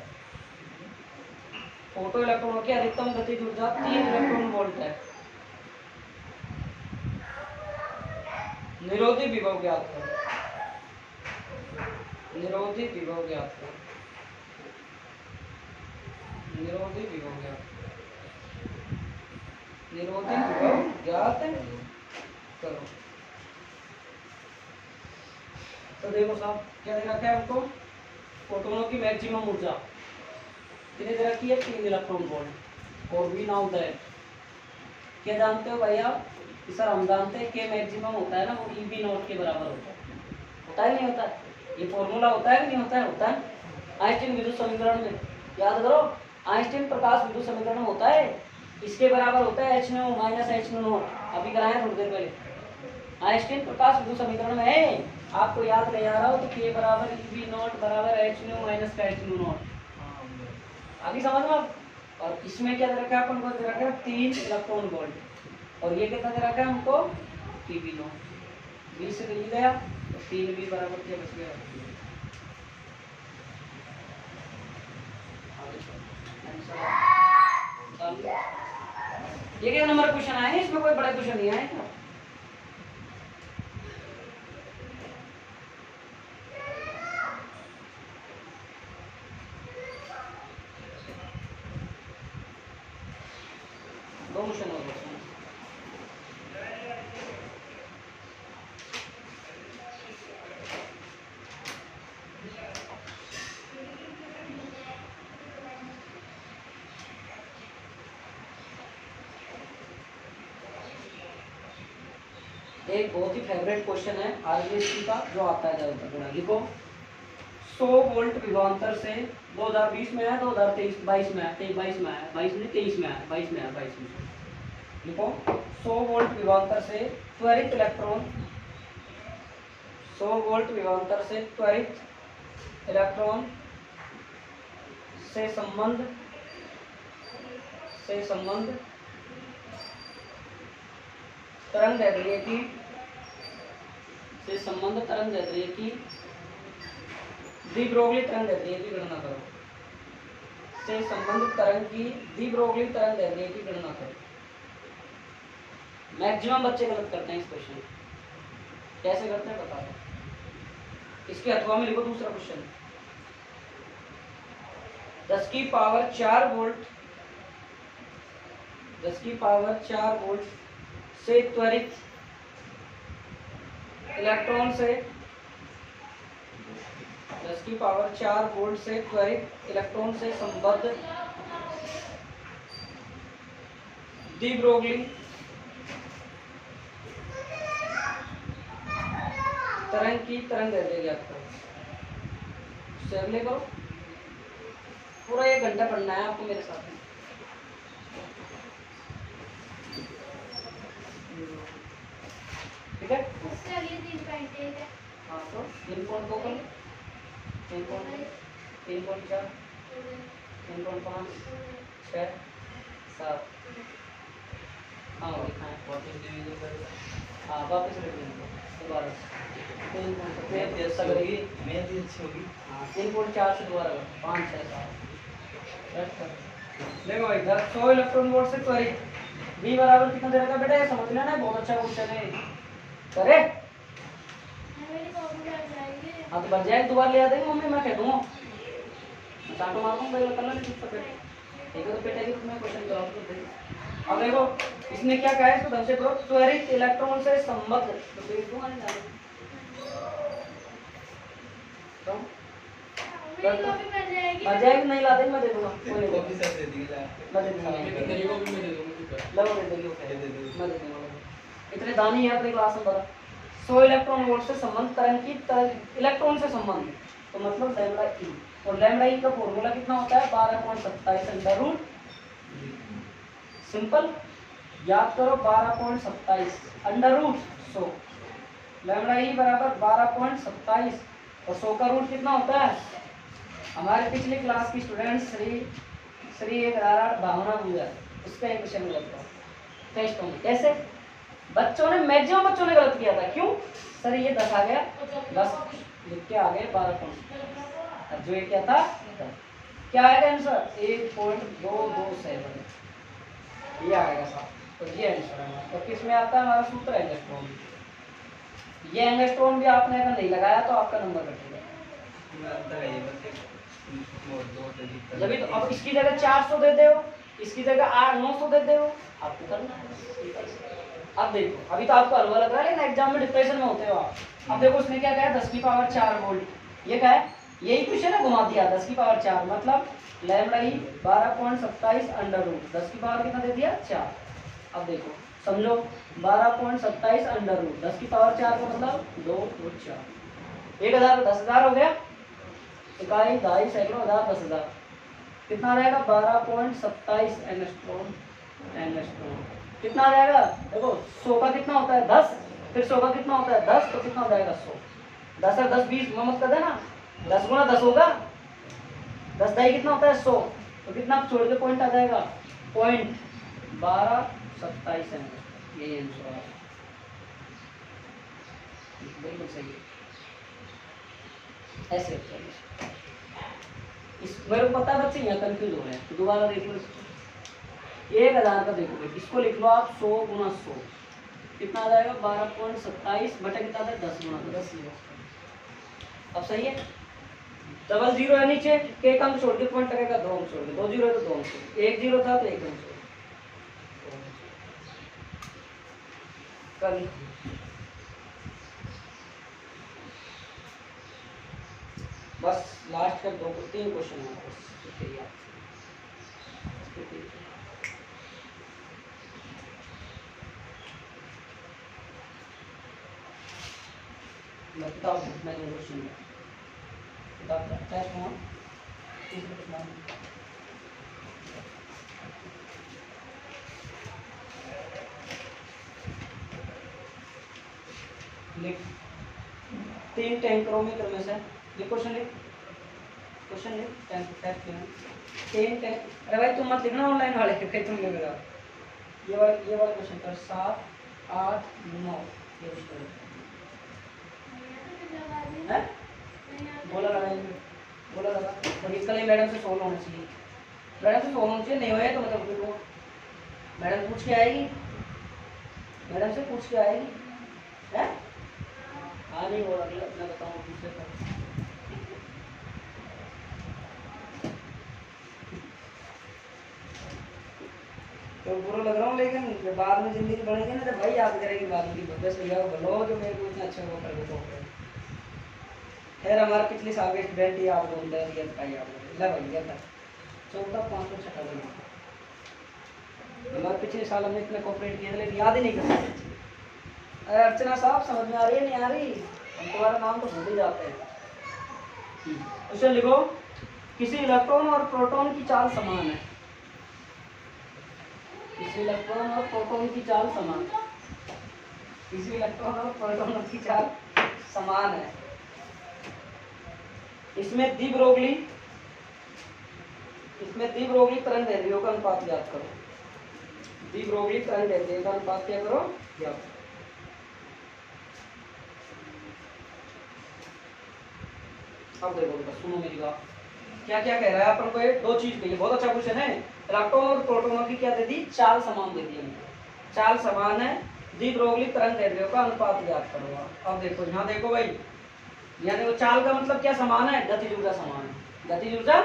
फोटो इलेक्ट्रॉनों की अधिकतम गतिज ऊर्जा 3 इलेक्ट्रॉन वोल्ट है। निरोधी विभव ज्ञात है, निरोधी विभव ज्ञात है, निरोधी विभव ज्ञात, निरोधी विभव ज्ञात करो। तो देखो साहब क्या दे रखा है हमको, फोटोनों की मैक्सिमम ऊर्जा कितनी दे रखी है, 3 इलेक्ट्रॉन वोल्ट। और वी नाउ दैट, क्या जानते हो भैया कि सर हम जानते हैं कि मैक्सिमम होता है ना वो ई बी नॉट के बराबर होता है नहीं होता है? ये फॉर्मूला होता है कि नहीं होता है? होता है। आइंस्टीन विद्युत समीकरण में याद करो, आइंस्टीन प्रकाश विद्युत समीकरण में होता है, इसके बराबर होता है h0 माइनस h0। अभी कराया थोड़ी देर पहले, आइंस्टीन प्रकाश विद्युत समीकरण में है, आपको याद नहीं आ रहा हो तो k बराबर ई बी नॉट बराबर h0 माइनस का h0 नॉट। आगे समझ में? और इसमें क्या दे रखा है अपन को, दे रखा है 3 इलेक्ट्रॉन वोल्ट, और ये कितना दे रखा है हमको, पीबी नॉट। 20 से निकल गया तो 3 भी बराबर क्या बच गया। ये क्या नंबर क्वेश्चन आए हैं, इसमें कोई बड़ा क्वेश्चन नहीं आया क्या? दो क्वेश्चन हो गए। एक बहुत ही फेवरेट क्वेश्चन है आरबीएससी का जो आता है ज्यादातर, लिखो 100 वोल्ट विभवांतर से 2020 में है, 2023 22 में है, 22 में है, 22 में 23 में है, 22 में है, 22 में लिखो 100 वोल्ट विभवांतर से त्वरित इलेक्ट्रॉन, 100 वोल्ट विभवांतर से त्वरित इलेक्ट्रॉन से संबंध तरंग दैर्ध्य की, से संबंध तरंग दैर्ध्य की द्विब्रोगली तरंग दैर्ध्य की गणना करो, से संबंधित तरंग की द्विब्रोगली तरंग दैर्ध्य की गणना करो। मैक्सिमम बच्चे गलत करते हैं इस क्वेश्चन, कैसे करते हैं बता दो। इसके अथवा में लिखो दूसरा क्वेश्चन, 10 की पावर 4 वोल्ट, 10 की पावर 4 वोल्ट से त्वरित इलेक्ट्रॉन से, 10 की पावर 4 वोल्ट से त्वरित इलेक्ट्रॉन से संबद्ध द्विब्रोगली तरंग की तरंग दैर्ध्य ज्ञात करो। से अगले करो, पूरा 1 घंटा पढ़ना है आपको मेरे साथ में। ठीक है, उससे अगले 3.1 है। हाँ तो 3.2 3.4 3.5 6 7, हाँ लिखा है, हाँ वापस लिख देंगे दोबारा 3.4 से दोबारा 5 6 7। देखो भाई 100 इलेक्ट्रॉन वोल्ट से त्वरित V बराबर कितना दे रखा है बेटा, ये समझ लेना, बहुत अच्छा क्वेश्चन है। करे हाँ तो बच जाएगा, दोबारा ले आ देंगे मम्मी, मैं कह दूंगा, मैं चाटो मार दूंगा, कर लेना ठीक है। ठीक है तो बेटा ये मैं क्वेश्चन जवाब तो दे। अब देखो इसने क्या कहा है, इसको ढंग से करो, त्वरित इलेक्ट्रॉन से संबद्ध, तो देख दूंगा नहीं जाने। तो मेरी कॉपी मिल जाएगी। आ जाएगी, नहीं ला देंगे, मैं दे दूंगा, कोई नहीं, कॉपी सब दे दी ला मैं दे दूंगा, लेकिन तेरी को भी मैं दे दूंगा ठीक है। लो दे देंगे, दे दे मैं दे दूंगा। इतने दानी है अपनी क्लास में बड़ा। 100 इलेक्ट्रॉन वोल्ट से संबंध तरंग की तरंग इलेक्ट्रॉन से संबंध, तो मतलब लैम्डा ई, और लैम्डा ई का फॉर्मूला कितना होता है 12.27 अंडर रूट, सिंपल याद करो 12.27 अंडर रूट 100, लैम्डा ई बराबर 12.27 और 100 का रूट कितना होता है। हमारे पिछली क्लास की स्टूडेंट श्री एक भावना भूया, उसका एक क्वेश्चन गलत था टेस्ट में। कैसे बच्चों ने मैक्सिमम बच्चों ने गलत किया था, क्यों सर ये 10 आ गया, 10 लिख के आ गए 12 जो ये क्या था, क्या आएगा आंसर 1.227, ये आएगा साहब। तो ये आंसर है हमारा। तो किस में आता है हमारा सूत्र है एंगस्ट्रॉम, ये एंगस्ट्रॉम भी आपने अगर नहीं लगाया तो आपका नंबर कटेगा। जब तो अब इसकी जगह 400 दे दो, इसकी जगह 900 दे दो, आपको करना है। अब देखो अभी तो आपको हलवा लग रहा है, लेकिन एग्जाम में डिप्रेशन में होते हो आप। अब देखो उसने क्या कहा 10 की पावर 4 वोल्ट, ये क्या है, यही क्वेश्चन है, घुमा दिया 10 की पावर 4 मतलब लैम्डा ई 12.27 अंडर रूट, 10 की पावर कितना दे दिया 4। अब देखो समझो 12.27 अंडर रूट 10 की पावर 4 का मतलब 2 और 4, 1000 10,000 हो गया, इकाई दहाई सैकड़ों हजार 10,000, कितना आ जाएगा 12.27 एंगस्ट्रॉम, कितना आ जाएगा देखो 100 का कितना होता है 10, फिर 100 का कितना होता है 10, तो कितना हो जाएगा 100, 10 और 10 20 मत कर देना, 10 गुना 10 होगा, 10 दही कितना होता है 100, तो कितना छोड़ के पॉइंट आ जाएगा 0.1227 एंगस्ट्रॉम, यही आंसर है, बिल्कुल सही है। ऐसे इस मेरे को पता है बच्चे यहाँ कंफ्यूज हो रहे हैं, तो दोबारा देख लो इसको। 1000 का देखो इसको लिख लो आप 100 गुना 100 कितना आ जाएगा 12.27 बटा कितना आता है 10 गुना 10। अब सही है, डबल जीरो है नीचे के, एक अंक छोड़ के पॉइंट लगेगा, 2 अंक छोड़ के, 2 जीरो है तो 2 अंक छोड़, 1 जीरो था तो 1 अंक छोड़ कल। बस लास्ट का 2-3 क्वेश्चन है बस, किताब मैं क्वेश्चन किताब टेस्ट हुआ लिख 3 टैंकरोमीटर में से ये क्वेश्चन लिख, क्वेश्चन लिख टैंक टेस्ट लेना 3 टैंक, अरे भाई तुम मत लिखना ऑनलाइन वाले फिर तुम लिख रहे हो, ये वाला क्वेश्चन कर 7 8 9 ये क्वेश्चन है, बोला लगा और इसका लिए मैडम से सोल्व होना चाहिए, मैडम से सोल्व होना चाहिए, नहीं होया तो मतलब देखो मैडम पूछ के आएगी, मैडम से पूछ के आएगी है। हाँ नहीं बोला मैं बताऊँ दूसरे का, तो बुरा लग रहा हूँ, लेकिन बाद में जिंदगी बढ़ेगी ना तो भाई याद करेगी बाद में, बस भैया बोलो जो मेरे को इतना अच्छा वो कर देता हूँ। खैर हमारे पिछले साल के स्टूडेंट ही आप बोलते हैं रियल का ही आप बोलते हैं भैया था 14,556 हमारे पिछले साल हमने इतना कॉपरेट किया लेकिन याद ही नहीं करते। अरे अर्चना साहब समझ में आ रही है नहीं आ रही, हम तुम्हारा नाम तो भूल ही जाते हैं। क्वेश्चन लिखो, किसी इलेक्ट्रॉन और प्रोटॉन की चाल समान है, किसी इलेक्ट्रॉन और प्रोटॉन की चाल समान, किसी इलेक्ट्रॉन और प्रोटॉन की चाल समान है, इसमें डी ब्रोगली तरंग दैर्ध्यों का अनुपात याद करो, डी ब्रोगली तरंग दैर्ध्य का अनुपात क्या करो याद। अब देखो बेटा सुनो मेरी बात, क्या क्या कह रहा है अपन को, ये 2 चीज कही, बहुत अच्छा क्वेश्चन है। इलेक्ट्रॉन और प्रोटॉनों की क्या दे दी, चाल समान दे दी हमें, चाल समान है, डी ब्रोगली तरंग दैर्ध्यों का अनुपात याद करो। अब देखो यहाँ देखो भाई, यहाँ देखो चाल का मतलब क्या समान है, गतिज ऊर्जा समान है, गतिज ऊर्जा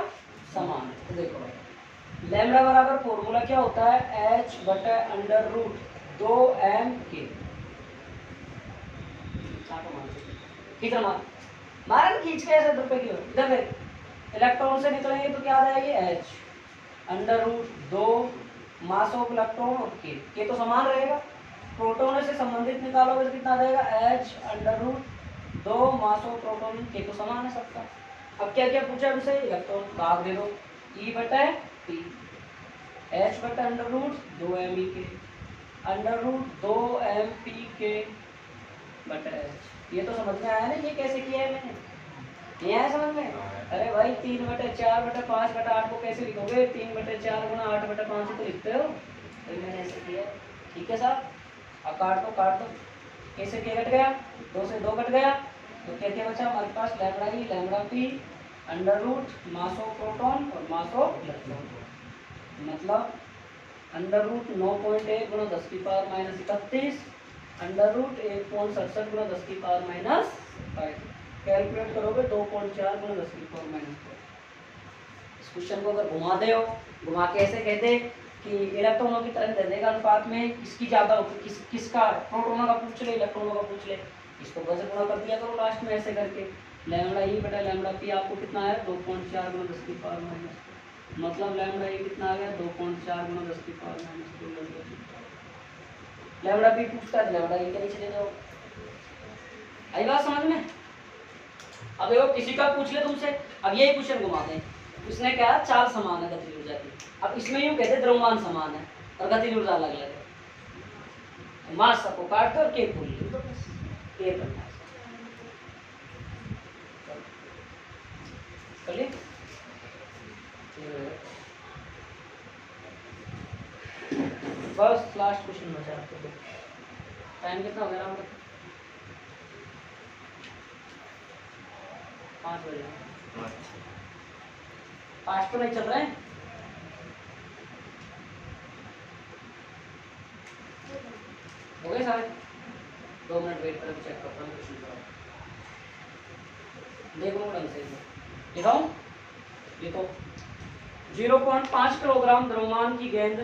समान है। तो देखो भाई लैम्डा बराबर फॉर्मूला क्या होता है h बटा अंडर रूट 2m के, कितना मान मारा ना खींच के ऐसे रुपए की ओर। इधर देख, इलेक्ट्रॉन से निकलेंगे तो क्या आ जाएगी h under root 2 mass of electron और के तो समान रहेगा। प्रोटोन से संबंधित निकालोगे तो कितना आ जाएगा h under root 2 mass of proton, के तो समान है सबका। अब क्या क्या पूछा हमसे, इलेक्ट्रॉन भाग दे दो ई बटा टी, एच बटा अंडर रूट 2 एम ई के अंडर रूट 2 एम पी के बटा एच। ये तो समझ में आया ना ये कैसे किया है मैंने, ये आया समझ में। अरे भाई 3 बटे 4 बटे 5 बटे 8 को कैसे लिखोगे, 3 बटे 4 गुना 8 बटे 5 तो लिखते हो, तो मैंने ऐसे किया है। ठीक है साहब, अब काट दो कैसे, क्या कट गया 2 से 2 कट गया, तो क्या क्या बचा हमारे पास lambda E lambda P under root mass of proton और मास ऑफ इलेक्ट्रॉन, मतलब अंडर रूट 9.1 गुना 10 की पावर माइनस 31 अंडर रूट 1.67 गुना 10 की पावर माइनस 5। कैलकुलेट करोगे 2.4 गुना 10 की पावर माइनस 5। इस क्वेश्चन को अगर घुमा दे हो, घुमा के ऐसे कहते कि इलेक्ट्रॉनों की तरंग दैर्ध्य का अनुपात में किसकी ज़्यादा होगी, किसका, प्रोटोनों का पूछ ले इलेक्ट्रॉनों का पूछ ले, इसको बस गुणा कर दिया करो लास्ट में ऐसे करके। लैम्बडा ई बटा लैम्बडा पी आपको कितना है 2.4 गुना 10 की पावर माइनस 2, मतलब लैम्बडा ई कितना आ गया 2.4 गुना 10 की पावर माइनस 2। लैम्बडा पी पूछता है लैम्बडा ई के नीचे ले जाओ। आई बात समझ में। अब देखो किसी का पूछ ले तुमसे, अब यही क्वेश्चन घुमा दें, इसने क्या चाल समान है गतिज ऊर्जा की, अब इसमें यूं कहते द्रव्यमान समान है और गतिज ऊर्जा अलग अलग है, मास सबको काट दो और के भूल लो, तो बस ये करना है। चलिए बस लास्ट क्वेश्चन बचा आपको। टाइम कितना हो गया राम? 5 बजे। 5 तो नहीं चल रहे हैं, हो गए सारे। 2 मिनट वेट करके चेक करता हूँ क्वेश्चन का, देखो ढंग से लिखाऊं। लिखो 0.5 किलोग्राम द्रव्यमान की गेंद,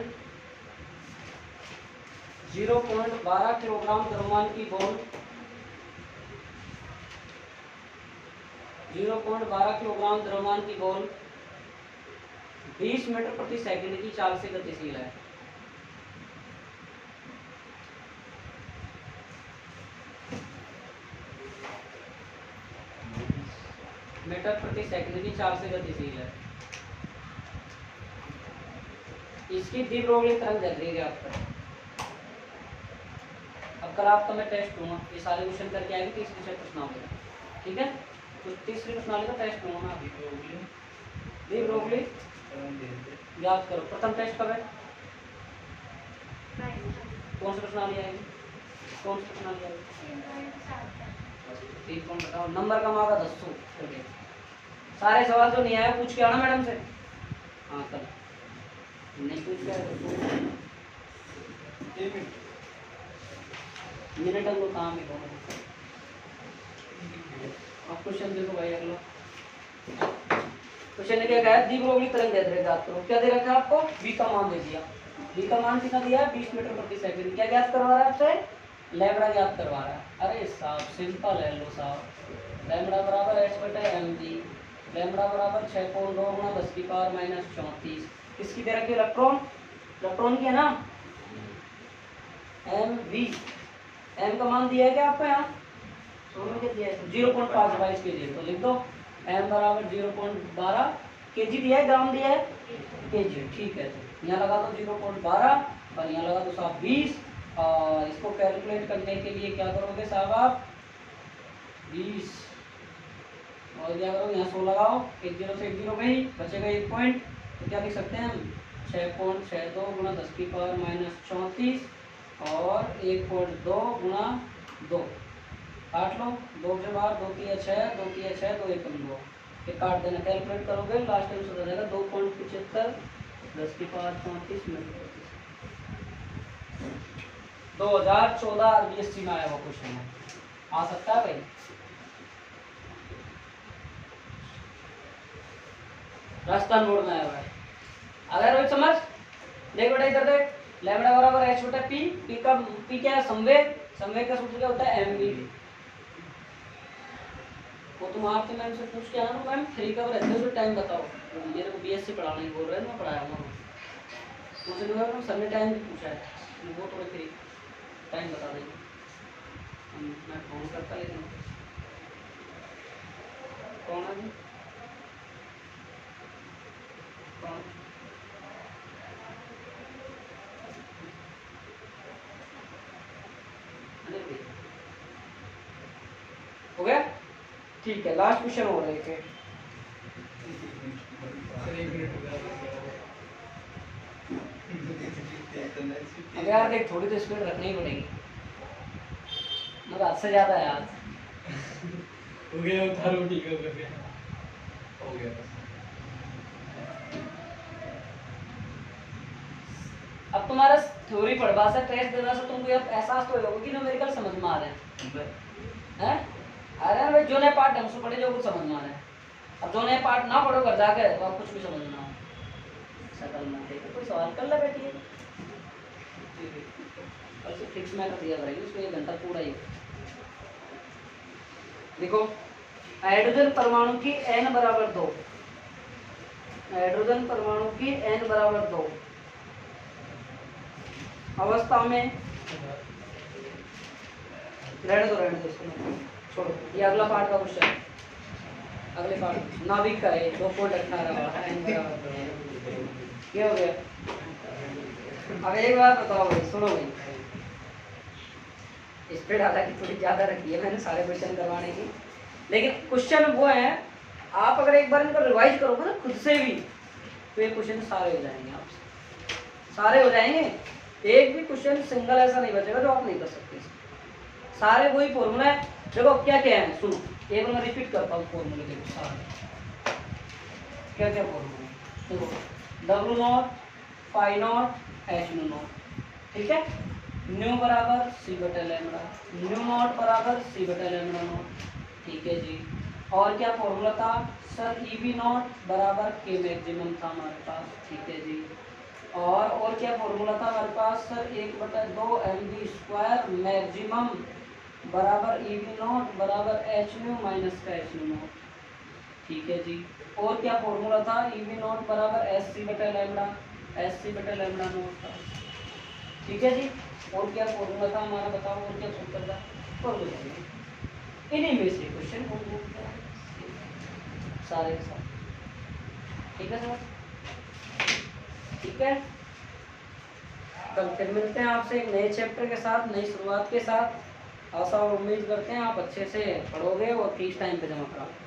0.12 किलोग्राम द्रव्यमान की बॉल, 0.12 किलोग्राम द्रव्यमान की बॉल 20 मीटर प्रति सेकंड की चाल से गतिशील है। मीटर प्रति सेकंड की चाल से गतिशील है। इसकी द्विध्रुवीय तरंग चल रही है आपका। अब कल आपका मैं टेस्ट लूंगा, ये सारे क्वेश्चन करके आएगी, 30 विषय प्रश्नावली, ठीक है। तो 30 प्रश्नावली का टेस्ट लूंगा मैं। द्विध्रुवी याद करो, प्रथम टेस्ट कब है, कौन सी प्रश्नावली आएगी, कौन सी प्रश्नावली आएगी, 3 कौन बताओ, नंबर कम आएगा 10। सारे सवाल जो नहीं आया पूछ के आना मैडम से। हाँ कल नहीं पूछ के मिनट हमको काम है। अब क्वेश्चन देखो भाई अगला क्वेश्चन ने क्या कहा, द्विध्रुवी तरंग दैर्ध्य ज्ञात करो। क्या दे रखा है आपको, v का मान दे दिया, v का मान कितना दिया है 20 मीटर प्रति सेकंड। क्या ज्ञात करवा रहा है आपसे, लैम्बडा ज्ञात करवा रहा है। अरे साहब सिंपल है लो साहब, लैम्बडा बराबर h बटा mg, लैम्बडा बराबर 6.2 गुना 10 की पावर माइनस 34। किसकी दे रखी है, इलेक्ट्रॉन, इलेक्ट्रॉन की है ना, mv, m का मान दिया है क्या आपको यहाँ, 0.5 के लिए, तो लिख दो m बराबर 0.12 kg दिया है, ग्राम दिया है kg, ठीक है। तो यहाँ लगा दो 0.12 और यहाँ लगा दो साहब 20, और इसको कैलकुलेट करने के लिए क्या करोगे साहब आप 20 और क्या करोगे यहाँ 100 लगाओ, 1 0 से 1 0 गई, बचेगा 1 पॉइंट, तो क्या लिख सकते हैं हम 6.62 गुना 10 की पावर माइनस 34 और 1.2 गुना 2, काट लो, 2 के बाद 2 की 6, 2 की 6, 2 1 2, ये काट देना, कैलकुलेट करोगे लास्ट टाइम हो जाएगा 2.75 10 की पावर 34 मिनट। 2014 बीएससी में आया हुआ क्वेश्चन है, आ सकता है भाई। राजस्थान बोर्ड में आया हुआ है, अगर रोहित समझ देख बेटा इधर देख, लैम्बडा बराबर h बटा p, p का p क्या है संवेग, संवेग का सूत्र क्या होता है mv, वो तुम आपके मैम से पूछ के आना, मैम फ्री कब रहते हो, तो टाइम बताओ। मेरे को बीएससी पढ़ाने की बोल रहे हैं, मैं पढ़ाया हूँ। मुझे लगा मैम सर ने टाइम भी पूछा है, वो थोड़े फ्री टाइम बता देंगे। मैं फ़ोन करता, लेकिन कौन है जी? कौन? हो गया? ठीक है, लास्ट क्वेश्चन हो रहा है कि सर 1 मिनट हो गया। अब यार देख, थोड़ी तो स्पीड रखनी ही पड़ेगी, मगर हद से ज़्यादा है आज। हो गया, उतारो, ठीक है, हो गया, हो गया बस। अब तुम्हारा थ्योरी पढ़वा से, टेस्ट देना से तुमको अब एहसास तो होगा कि न्यूमेरिकल समझ में आ रहे हैं, हैं? आ रहे हैं भाई, जो नए पार्ट ढंग से पढ़े, जो कुछ समझ में आ रहा है। अब जो नए पार्ट ना पढ़ो घर जाके, तो आप कुछ भी समझ ना हो। सकल में देखो, कोई सवाल कर ले बैठिए, कल से फिक्स में कर दिया करेंगे उसको, 1 घंटा पूरा ही। देखो, हाइड्रोजन परमाणु की n बराबर 2, हाइड्रोजन परमाणु की n बराबर 2 अवस्था में, रहने दो इसको, छोड़ो, ये अगला पार्ट का क्वेश्चन है। अगले पार्ट नाभिक का है, 2.18 n बराबर 2। ये हो गया। अब एक बात बताओ भाई, सुनो भाई, स्पीड हालांकि थोड़ी ज़्यादा रखी है मैंने सारे क्वेश्चन करवाने की, लेकिन क्वेश्चन वो है, आप अगर एक बार इनको रिवाइज करोगे ना खुद से भी, तो ये क्वेश्चन सारे हो जाएंगे आपसे, सारे हो जाएंगे। एक भी क्वेश्चन सिंगल ऐसा नहीं बचेगा जो आप नहीं कर सकते। सारे वही फॉर्मूला है। देखो क्या क्या है, सुनो, एक बार मैं रिपीट करता हूँ फॉर्मूले। देखो सारे क्या क्या फॉर्मूला, देखो W0 φ0 H0, ठीक है। न्यू बराबर C बटा लैम्बडा, न्यू नॉट बराबर C बटा लैम्बडा नॉट, ठीक है जी। और क्या फॉर्मूला था सर, EV0 बराबर K मैक्सिमम था हमारे पास, ठीक है जी। और क्या फॉर्मूला था हमारे पास सर, 1/2 mv² मैक्सिमम बराबर EV0 बराबर HNu माइनस का HNu, ठीक है जी। और क्या फॉर्मूला था, EV0 बराबर SC बटा लैम्बडा, SC बटा लैम्बडा नॉट था, ठीक है जी। और क्या फॉर्मूला था हमारा, बताओ, और क्या सूत्र था, फॉर्मूला इन्हीं में से क्वेश्चन सारे के साथ, ठीक है सर, ठीक है। कल फिर मिलते हैं आपसे एक नए चैप्टर के साथ, नई शुरुआत के साथ। आशा और उम्मीद करते हैं आप अच्छे से पढ़ोगे और 30 टाइम पे जमा कराओगे।